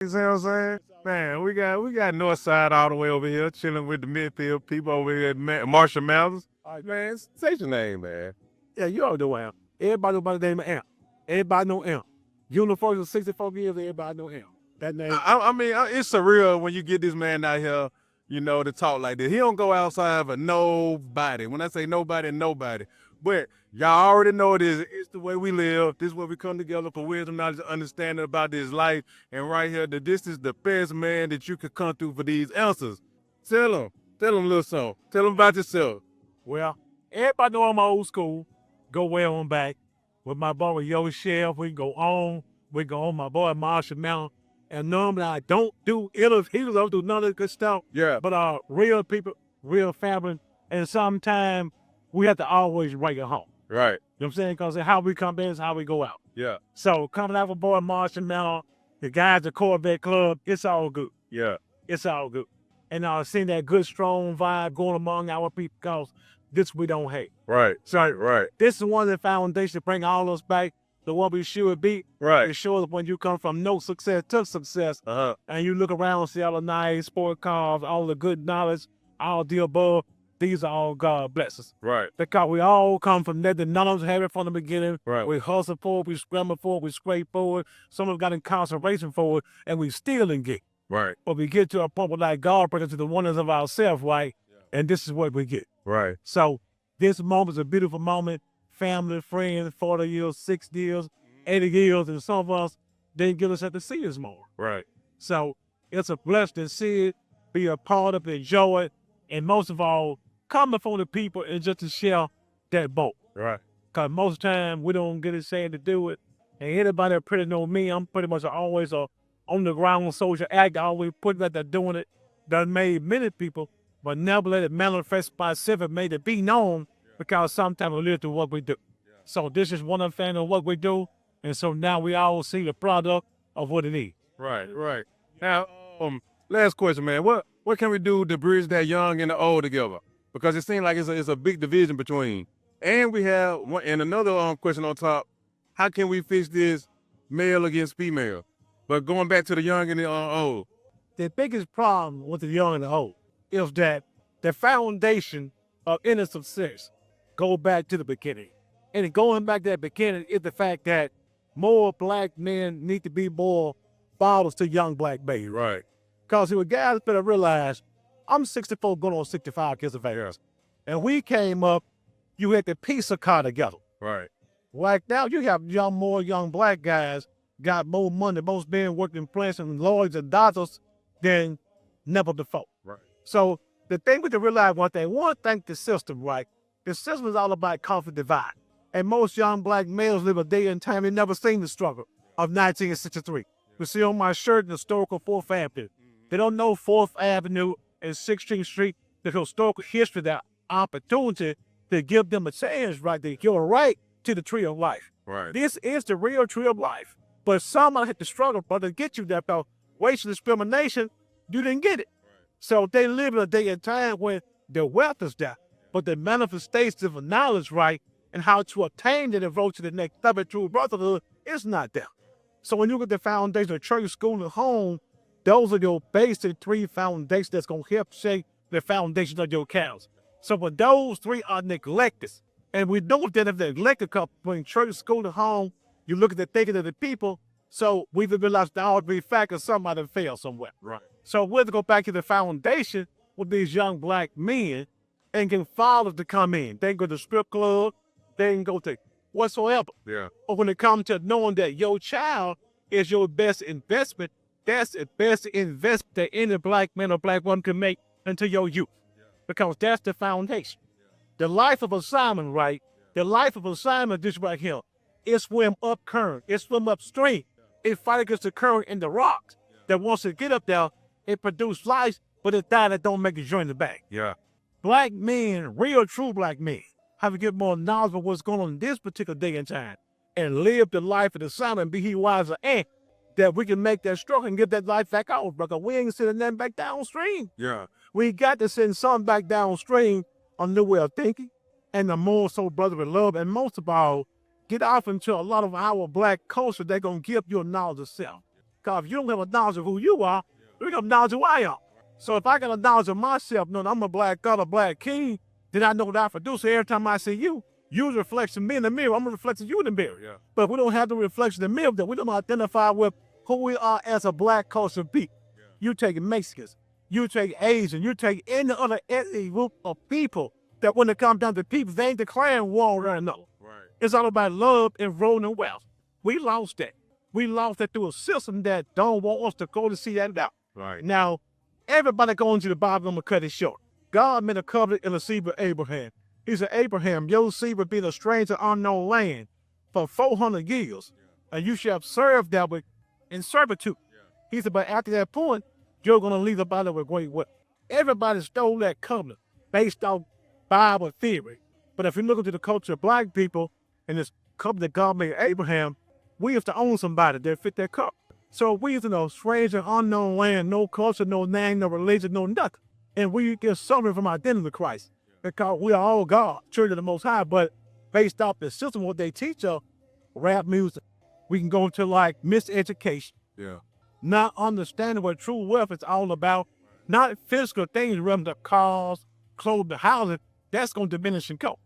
You see what I'm saying? Man, we got North Side all the way over here, chilling with the midfield people over here at Marshall Mountains. All right, man, say your name, man. Yeah, you all know Amp. Everybody know about the name of Amp. Everybody know Amp. Universal 64 years, everybody know Amp. That name. I mean, it's surreal when you get this man out here, to talk like this. He don't go outside for nobody. When I say nobody, nobody. But y'all already know this. It's the way we live. This is where we come together for wisdom, knowledge, and understanding about this life. And right here, that this is the best man that you could come through for these answers. Tell him a little something. Tell him about yourself. Well, everybody know I'm old school. Go way on back. With my boy Yo Chef, we can go on. We go on my boy Marshall Mountain. And normally I don't do interviews, don't do none of the good stuff. Yeah. But real people, real family, and sometimes we have to always write it home. Right. You know what I'm saying? Because how we come in is how we go out. Yeah. So coming out with boy Marshall Mountain, the guys at Corvette Club, it's all good. Yeah. It's all good. And seeing that good, strong vibe going among our people, because this we don't hate. Right. So Right. this is one of the foundations to bring all us back to what we should be. Right. It shows when you come from no success to success, and you look around and see all the nice sport cars, all the good knowledge, all the above. These are all God blessings. Right. Because we all come from nothing. None of us have it from the beginning. Right. We hustle for it, we scramble for it, we scrape for it. Some of us got incarceration for it, and we still in get. Right. But we get to a point where like God brings us to the wonders of ourselves, right? Yeah. And this is what we get. Right. So this moment is a beautiful moment. Family, friends, 40 years, 60 years, 80 years, and some of us didn't get us to see this moment. Right. So it's a blessing to see it, be a part of it, enjoy it, and most of all, coming from the people and just to share that boat. Right. Because most of the time, we don't get a chance to do it. And anybody that pretty know me, I'm pretty much always a on the ground social act, always putting that they're doing it. That made many people, but never let it manifest by itself and made it be known, because sometimes we live through what we do. So this is one of the things of what we do, and so now we all see the product of what it is. Right, right. Now, last question, man. What can we do to bridge that young and the old together? Because it seems like it's a big division between. And we have one, and another question on top. How can we fix this male against female? But going back to the young and the old. The biggest problem with the young and the old is that the foundation of any success go back to the beginning. And going back to that beginning is the fact that more black men need to be more fathers to young black babies. Right. Because if guys better realize, I'm 64 going on 65 kids of age. And we came up, you had to piece a car together. Right. Right now, you have more young black guys got more money, most men working plants and lawyers and doctors than never before. Right. So the thing we can realize one thing, thank the system, right? The system is all about conflict divide. And most young black males live a day and time they never seen the struggle of 1963. You see on my shirt, the historical 4th Avenue. They don't know 4th Avenue and 16th Street, the historical history, the opportunity to give them a chance, right? To give a right to the tree of life. Right. This is the real tree of life. But someone had to struggle, but to get you there, though, racial discrimination, you didn't get it. Right. So they live in a day and time when the wealth is there, but the manifestation of knowledge, right, and how to attain it and vote to the next step of true brotherhood is not there. So when you look at the foundation of church, school, and home, those are your basic 3 foundations that's going to help shape the foundation of your cows. So when those 3 are neglected, and we know that if they're neglected between church, school, and home, you look at the thinking of the people, so we've realized that all 3 factors, somebody failed somewhere. Right. So we're to go back to the foundation with these young black men and get fathers to come in. They can go to strip club, they can go to whatsoever. Yeah. But when it comes to knowing that your child is your best investment, that's the best investment that any black man or black woman can make into your youth. Yeah. Because that's the foundation. Yeah. The life of assignment, right? The life of assignment, this right here, it swim up current, it swim upstream. It fight against the current in the rocks that wants to get up there, it produce life, but it's that don't make it join the back. Yeah. Black men, real true black men, have to get more knowledge of what's going on in this particular day and time and live the life of the son and be he wiser and that we can make that struggle and get that life back out, brother. We ain't sending them back downstream. Yeah. We got to send some back downstream a new way of thinking and a more so brotherly love, and most of all, get off into a lot of our black culture. They're going to give you a knowledge of self. because if you don't have a knowledge of who you are, you don't have knowledge of who I am. So if I got a knowledge of myself, knowing I'm a black God, a black king, then I know what I produce. So every time I see you, you're a reflection of me in the mirror. I'm a reflection of you in the mirror. Yeah. But if we don't have the reflection in the mirror, then we don't identify with who we are as a black culture people. Yeah. You take Mexicans, you take Asian, you take any other ethnic group of people that when it comes down to people, they ain't declaring war on one another. Right. It's all about love and rolling wealth. We lost that. We lost that through a system that don't want us to go to see that out. Right. Now, everybody going to the Bible, I'm going to cut it short. God made a covenant in the seed with Abraham. He said, Abraham, your seed will be in a strange and unknown land for 400 years, and you shall serve that with in servitude. He said, but after that point, you're going to leave the Bible with great wealth. Everybody stole that covenant based on Bible theory. But if you look into the culture of black people and this covenant that God made Abraham, we have to own somebody that fit that cup. So we is in a strange and unknown land, no culture, no name, no religion, no nothing. And we get suffering from identity of Christ because we are all God, children of the Most High. But based off the system, what they teach us, rap music, we can go into like miseducation. Yeah. Not understanding what true wealth is all about. Not physical things, running the cars, clothes, the houses. That's going to diminish and go.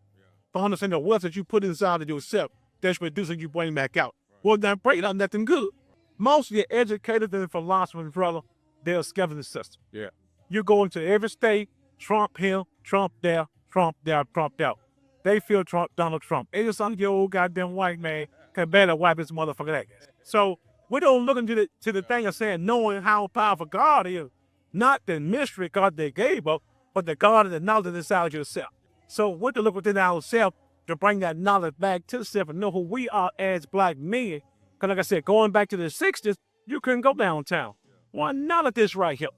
But understand the wealth that you put inside of yourself, that's reducing you bring back out. Well, that break out nothing good. Most of the educators and philosophers, brother, they're scavenger system. Yeah. You go into every state, Trump here, Trump there, Trump there, Trump out. They feel Trump, Donald Trump. It's just some old goddamn white man can better wipe his motherfucking ass. So we don't look into the thing of saying knowing how powerful God is, not the mystery God they gave us, but the God of the knowledge inside yourself. So we're to look within ourselves to bring that knowledge back to self and know who we are as black men. Because like I said, going back to the 60s, you couldn't go downtown. Well, none of this right here.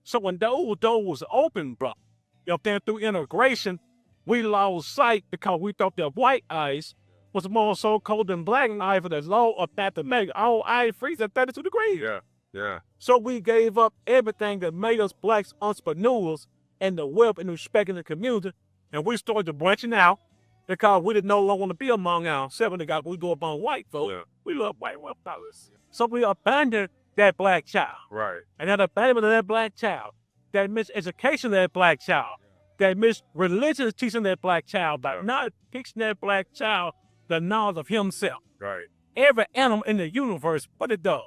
So when those doors open, bro, up there through integration, we lost sight because we thought that white eyes was more so-called than black eyes for the law of mathematics. All eyes freeze at 32 degrees. Yeah. Yeah. So we gave up everything that made us blacks entrepreneurs and the wealth and respect in the community, and we started branching out because we didn't no longer want to be among ourselves. We go among white folks. Yeah. We love white wealth dollars. So we abandoned that black child. Right. And that abandonment of that black child, that miseducation of that black child, that misreligion is teaching that black child, but not teaching that black child the knowledge of himself. Right. Every animal in the universe, what it does,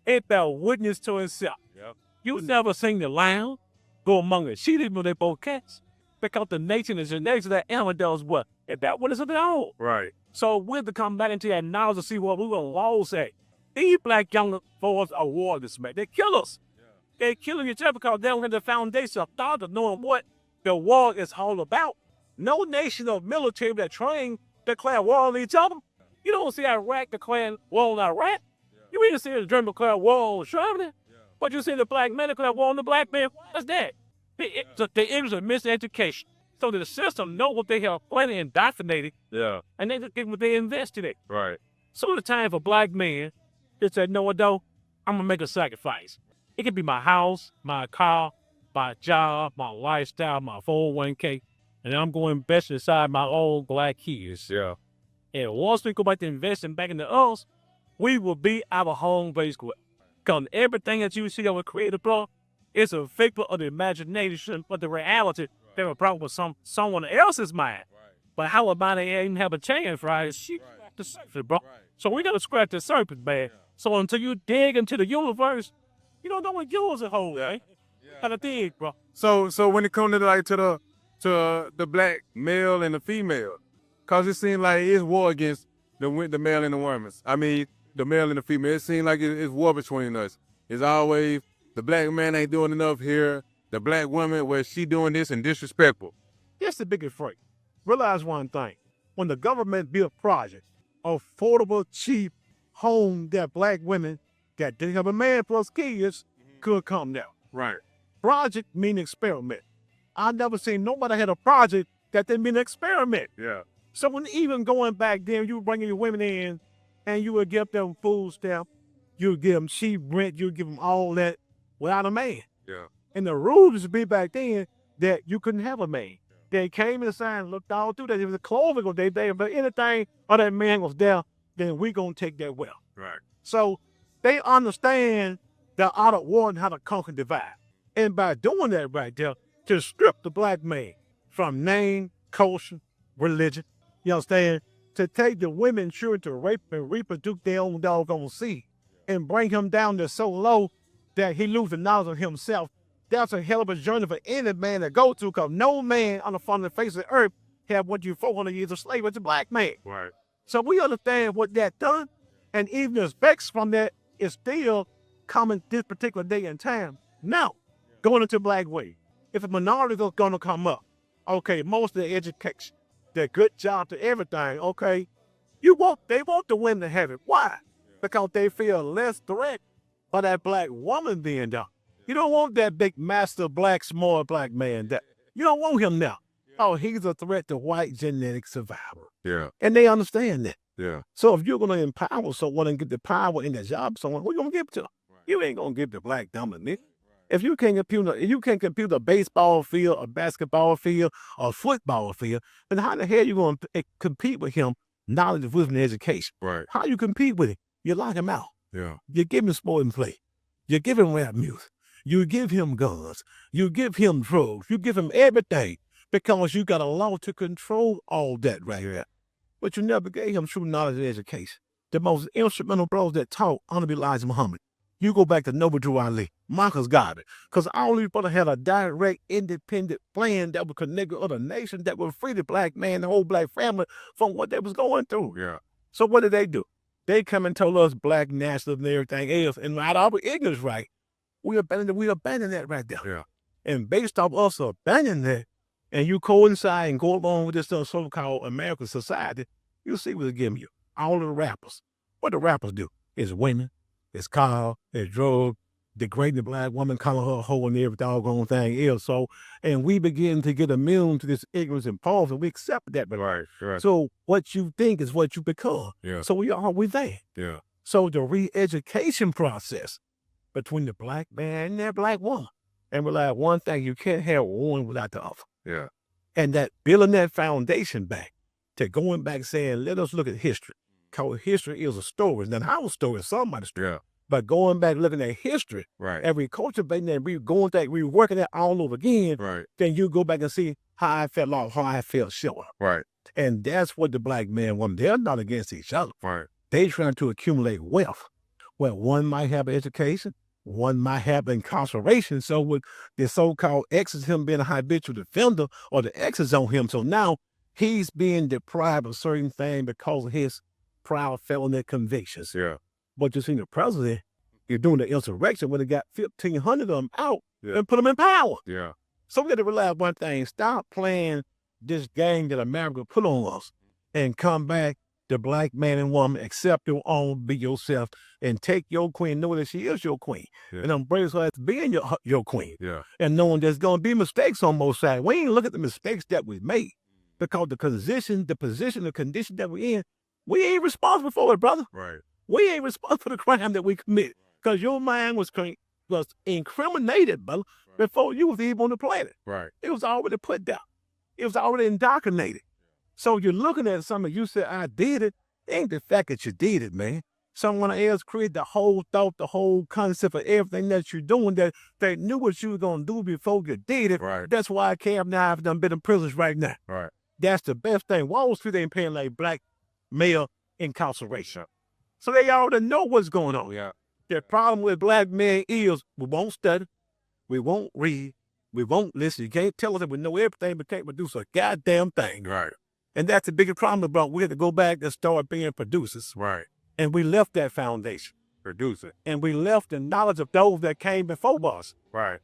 it bear witness to itself. Yep. You never seen the lion go among the sheep, even though they both cats, because the nature and the genetics of that animal does what? It bear witness of their own. Right. So we're to come back into that knowledge to see what we will all say. These black young boys are warriors, man. They kill us. They're killing each other because they don't have the foundation of thought of knowing what the war is all about. No nation or military that train declare war on each other. You don't see Iraq declaring war on Iraq. You even see the German declare war on Germany. But you see the black man declare war on the black man. What's that? The English are miseducation. So the system know what they have plenty indoctrinated. Yeah. And they just give what they invested in. Right. So the time for black men that said, no, though, I'm going to make a sacrifice. It could be my house, my car, my job, my lifestyle, my 401k, and I'm going to invest inside my own black kids. Yeah. And once we go back to investing back into us, we will be our home-based wealth. Because everything that you see on a creative blog is a figment of the imagination, but the reality, they were probably with someone else's mind. But how about they even have a chance, right? She the surface, bro. So we got to scratch the surface, man. So until you dig into the universe, you don't know what yours is holding, eh? Gotta dig, bro. So when it comes to like to the black male and the female, cause it seems like it's war against the male and the women. I mean, the male and the female. It seems like it's war between us. It's always the black man ain't doing enough here. The black woman, well, she doing this and disrespectful. That's the biggest freak. Realize one thing. When the government built projects, affordable, cheap home that black women that didn't have a man plus kids could come now. Right. Project mean experiment. I never seen nobody had a project that didn't mean experiment. Yeah. So when even going back then, you were bringing your women in and you would give them food stamp, you would give them cheap rent, you would give them all that without a man. Yeah. And the rules used to be back then that you couldn't have a man. They came inside and looked all through that. If it was a clothing or they but anything or that man was there, then we gonna take that well. Right. So They understand the art of war and how to conquer and divide. And by doing that right there, to strip the black man from name, culture, religion, you understand? To take the women sure to rape and reproduce their own doggone seed and bring him down to so low that he loses knowledge of himself. That's a hell of a journey for any man to go through, because no man on the face of the earth have what you 400 years of slavery as a black man. Right. So we understand what that done, and even the effects from that is still coming this particular day and time. Now, going into black way, if a minority is going to come up, okay, most of the education, the good job to everything, okay, they want the women to have it. Why? Because they feel less threat by that black woman being there. You don't want that big master black, small black man there. You don't want him now. Oh, he's a threat to white genetic survival. Yeah. And they understand that. Yeah. So if you're going to empower someone and get the power in the job someone, who you going to give it to? You ain't going to give the black dominant. If you can't compute a baseball field, a basketball field, or a football field, then how the hell you going to compete with him, knowledge, wisdom, and education? Right. How you compete with him? You lock him out. Yeah. You give him sport and play. You give him rap music. You give him guns. You give him drugs. You give him everything, because you got a law to control all that right here. But you never gave him true knowledge and education. The most instrumental bros that taught Honorable Elijah Muhammad. You go back to Noble Drew Ali, Marcus Garvey, because all these brothers had a direct, independent plan that would connect with other nations, that would free the black man, the whole black family, from what they was going through. Yeah. So what did they do? They come and told us black nationalists and everything else, and out of our ignorance, right, we abandoned that right there. Yeah. And based off us abandoning that, and you coincide and go along with this so-called American society, you see what they're giving you. All of the rappers. What the rappers do is women, it's cars, it's drugs, degrading the black woman, calling her a hoe and every doggone thing else. So, and we begin to get immune to this ignorance and pause, and we accept that. Right. Right. So what you think is what you become. Yeah. So we there. Yeah. So the re-education process between the black man and that black woman. And we're like, one thing, you can't have one without the other. Yeah. And that building that foundation back, to going back saying, let us look at history. Because history is a story. Not our story, somebody's story. Yeah. But going back, looking at history, Right. and recultivating that, reworking that all over again, Right. then you go back and see how I felt off, how I felt short. Right. And that's what the black man woman, they're not against each other. Right. They trying to accumulate wealth. Well, one might have education, one might have incarceration. So with the so-called exes, him being a habitual defender, or the exes on him, so now he's being deprived of certain things because of his prior felony convictions. Yeah. But you see the president, you're doing the insurrection when they got 1,500 of them out Yeah. and put them in power. Yeah. So we got to realize one thing: stop playing this game that America put on us, and come back to black man and woman, accept your own, be yourself, and take your queen, know that she is your queen, Yeah. and embrace her as being your queen. Yeah. And knowing there's going to be mistakes on both sides. We ain't look at the mistakes that we made, because the condition, the condition that we're in, we ain't responsible for it, brother. Right. We ain't responsible for the crime that we committed, because your mind was incriminated, brother, before you was even on the planet. Right. It was already put down. It was already indoctrinated. So you're looking at something, you say, I did it. It ain't the fact that you did it, man. Someone else created the whole thought, the whole concept of everything that you're doing, that they knew what you were going to do before you did it. Right. That's why Cam now have done been in prison right now. Right. That's the best thing. Wall Street ain't paying like black male incarceration. So they already know what's going on. Yeah. The problem with black men is we won't study, we won't read, we won't listen. You can't tell us that we know everything, but can't produce a goddamn thing. Right. And that's the biggest problem, bro. We had to go back and start being producers. Right. And we left that foundation. Producer. And we left the knowledge of those that came before us. Right.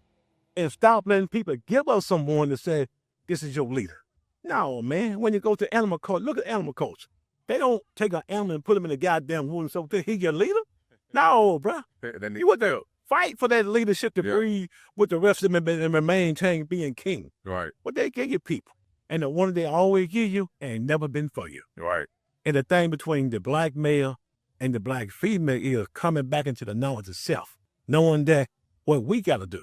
And stop letting people give us someone to say, this is your leader. No, man. When you go to animal culture, look at animal culture. They don't take an animal and put him in a goddamn wound so he's your leader. No, bro. You want to fight for that leadership to breed with the rest of them and maintain being king. Right. What they give you people. And the one they always give you ain't never been for you. Right. And the thing between the black male and the black female is coming back into the knowledge of self. Knowing that what we got to do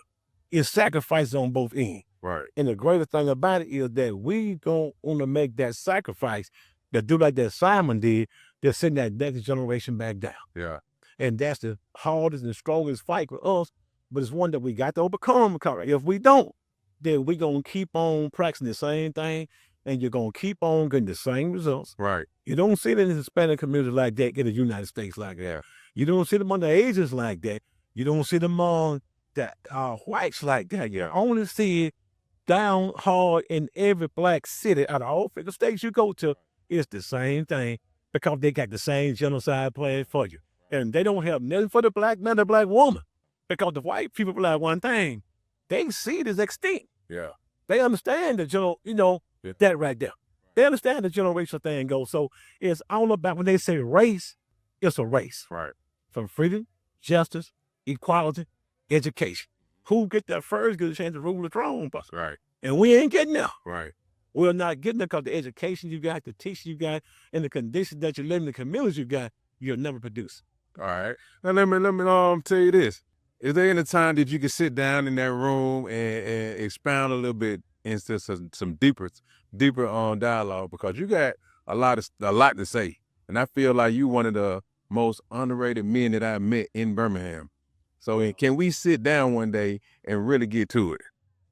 is sacrifice on both ends. Right. And the greatest thing about it is that we don't want to make that sacrifice, that do like that Simon did, to send that next generation back down. Yeah. And that's the hardest and strongest fight for us, but it's one that we got to overcome. If we don't, then we're going to keep on practicing the same thing, and you're going to keep on getting the same results. Right. You don't see it in the Hispanic community like that in the United States like that. Yeah. You don't see them on the Asians like that. You don't see them on the whites like that. You only see it down hard in every black city out of all 50 states you go to. It's the same thing because they got the same genocide plan for you. And they don't have nothing for the black man, the black woman. Because the white people like one thing, they see it as extinct. Yeah. They understand the that right there. They understand the generational thing goes. So it's all about when they say race, it's a race. Right. From freedom, justice, equality, education. Who get that first get a chance to rule the throne? But Right. and we ain't getting there. Right. We're not getting there because the education you got, the teaching you got, and the conditions that you live in, the communities you got, you'll never produce. All right. Now let me tell you this. Is there any time that you can sit down in that room and expound a little bit into some deeper dialogue, because you got a lot to say, and I feel like you one of the most underrated men that I met in Birmingham. So can we sit down one day and really get to it?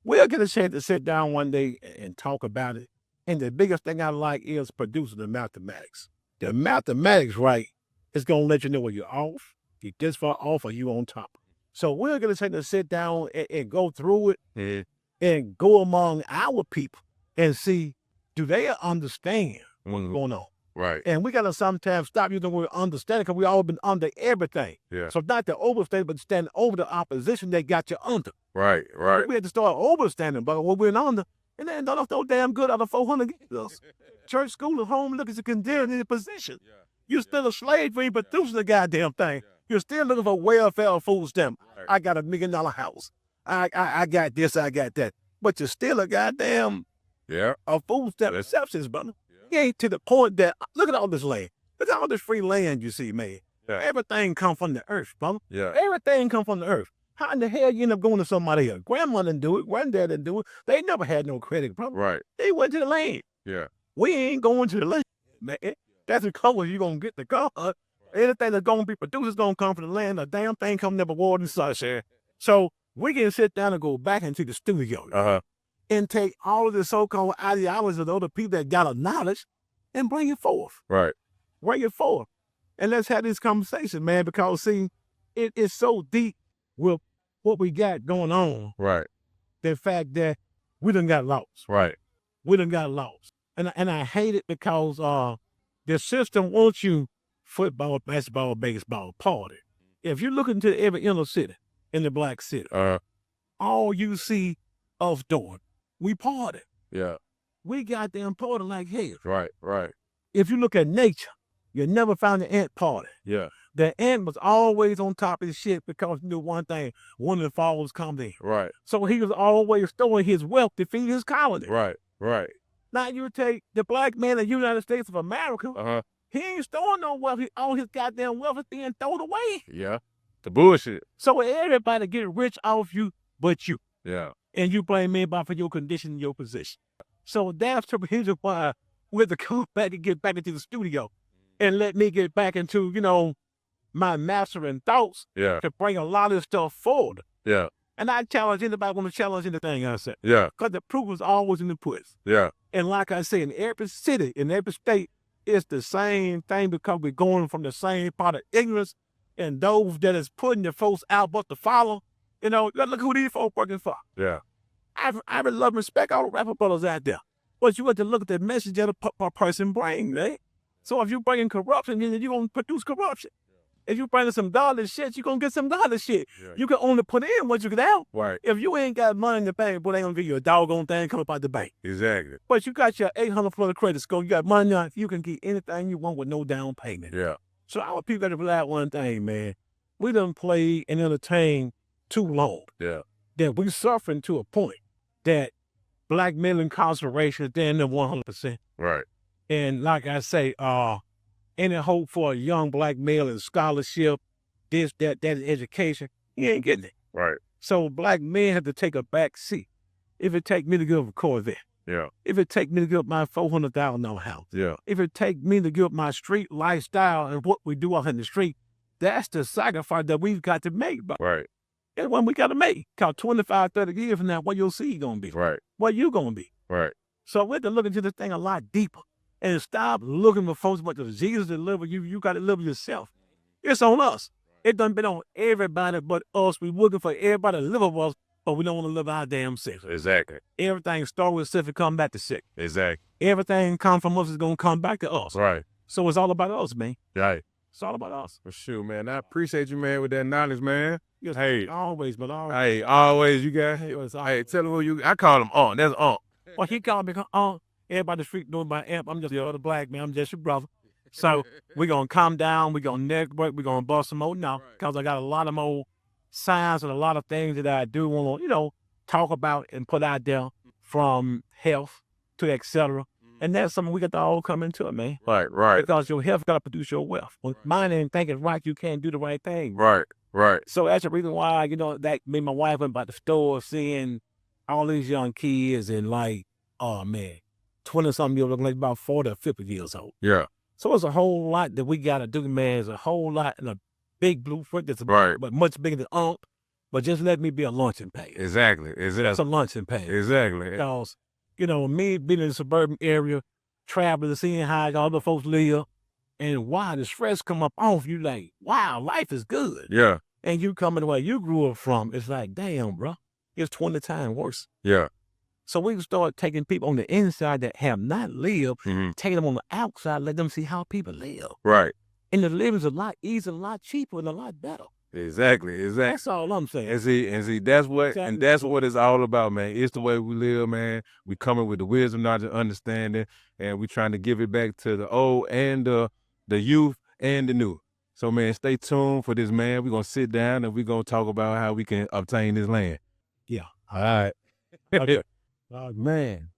We'll get a chance to sit down one day and talk about it. And the biggest thing I like is producing the mathematics. The mathematics, right, is going to let you know where you're off, you're this far off, or you on top. So we're going to take to sit down and go through it and go among our people and see, do they understand what's going on? Right. And we got to sometimes stop using the word understanding because we all been under everything. Yeah. So not to overstand, but stand over the opposition that got you under. Right. Right. We had to start overstanding, but what we're under, and then don't no damn good out of 400 years. Church, school, and home, look at your condemned position. Yeah. You're still a slave for you producing the goddamn thing. You're still looking for welfare food stamp. Right. I got $1 million house. I got this, I got that. But you're still a goddamn a food stamp exceptions, brother. You ain't to the point that, look at all this land. Look at all this free land you see, man. Yeah. Everything come from the earth, brother. Yeah. Everything come from the earth. How in the hell you end up going to somebody else? Grandma didn't do it. Granddad didn't do it. They never had no credit, brother. Right. They went to the land. Yeah. We ain't going to the land, man. That's the color you're going to get the God. Anything that's going to be produced is going to come from the land. A damn thing come never water and such. So we can sit down and go back into the studio and take all of the so-called ideologies of the other people that got a knowledge and bring it forth. Right. Bring it forth. And let's have this conversation, man, because, see, it is so deep with what we got going on. Right. The fact that we done got lost. Right. We done got lost. And I hate it because the system wants you football, basketball, baseball, party. If you look into every inner city, in the black city, all you see us doing, we party. Yeah. We goddamn party like hell. Right. Right. If you look at nature, you never found the ant party. Yeah. The ant was always on top of his shit because he knew one thing, when the falls come in. Right. So he was always storing his wealth to feed his colony. Right. Right. Now you take the black man in the United States of America, he ain't storing no wealth. All his goddamn wealth is being thrown away. Yeah. The bullshit. So everybody get rich off you but you. Yeah. And you blame everybody for your condition and your position. So that's the reason why we have to come back and get back into the studio and let me get back into, my mastering thoughts to bring a lot of this stuff forward. Yeah. And I challenge anybody want to challenge anything I said. Yeah. Because the proof is always in the pudding. Yeah. And like I say, in every city, in every state, it's the same thing because we're going from the same part of ignorance, and those that is putting the folks out but to follow, look who these folks working for. Yeah. I would love and respect all the rapper brothers out there. But you have to look at the message that a person brings, right? So if you bring in corruption, then you're going to produce corruption. If you bring in some dollar shit, you're going to get some dollar shit. Yeah. You can only put in what you get out. Right. If you ain't got money in the bank, boy, they going to give you a doggone thing come up out the bank. Exactly. But you got your 800 Florida credit score. You got money now. You can get anything you want with no down payment. Yeah. So our people got to realize one thing, man. We done played and entertained too long. Yeah. That we suffering to a point that black men incarceration is down to 100%. Right. And like I say, any hope for a young black male in scholarship, this, that education, he ain't getting it. Right. So black men have to take a back seat. If it take me to give up a Corvette. Yeah. If it take me to give up my $400,000 house. Yeah. If it take me to give up my street lifestyle and what we do out in the street, that's the sacrifice that we've got to make, bro. Right. It's one we got to make. Because 25, 30 years from now, what your seed going to be? Right. What you going to be? Right. So we have to look into this thing a lot deeper and stop looking for folks, but if Jesus deliver you, you got to deliver yourself. It's on us. It done been on everybody but us. We looking for everybody to live with us, but we don't want to live our damn self. Exactly. Everything start with self and come back to sick. Exactly. Everything come from us is going to come back to us. Right. So it's all about us, man. Right. It's all about us. For sure, man. I appreciate you, man, with that knowledge, man. Yes, Hey. always, but always. Hey, always, you guys. Hey, tell him who you. I call him Aunt. That's Aunt. Well, he called me Aunt. Everybody in the street doing my amp. I'm just the other black man. I'm just your brother. So we're going to calm down. We're going to network. We're going to bust some more now because I got a lot of more signs and a lot of things that I do want to, talk about and put out there from health to et cetera. And that's something we got to all come into it, man. Right, right. Because your health got to produce your wealth. When mind ain't thinking right, you can't do the right thing. Right, right. So that's the reason why, that me and my wife went by the store seeing all these young kids and like, oh man, 20-something years looking like about 40 or 50 years old. Yeah. So it's a whole lot that we got to do, man. It's a whole lot in a big blueprint that's Right. but much bigger than Unc. But just let me be a launching pad. Exactly. That's a launching pad. Exactly. Because, me being in the suburban area, traveling, seeing how other folks live, and wow, the stress come up off you like, wow, life is good. Yeah. And you coming where you grew up from, it's like, damn, bro, it's 20 times worse. Yeah. So we can start taking people on the inside that have not lived, Mm-hmm. taking them on the outside, let them see how people live. Right. And the living's a lot easier, a lot cheaper, and a lot better. Exactly. That's all I'm saying. And see, that's what, and that's what it's all about, man. It's the way we live, man. We coming with the wisdom, knowledge, and understanding, and we trying to give it back to the old and the youth and the new. So, man, stay tuned for this, man. We're going to sit down and we're going to talk about how we can obtain this land. Yeah. All right. Okay. Man.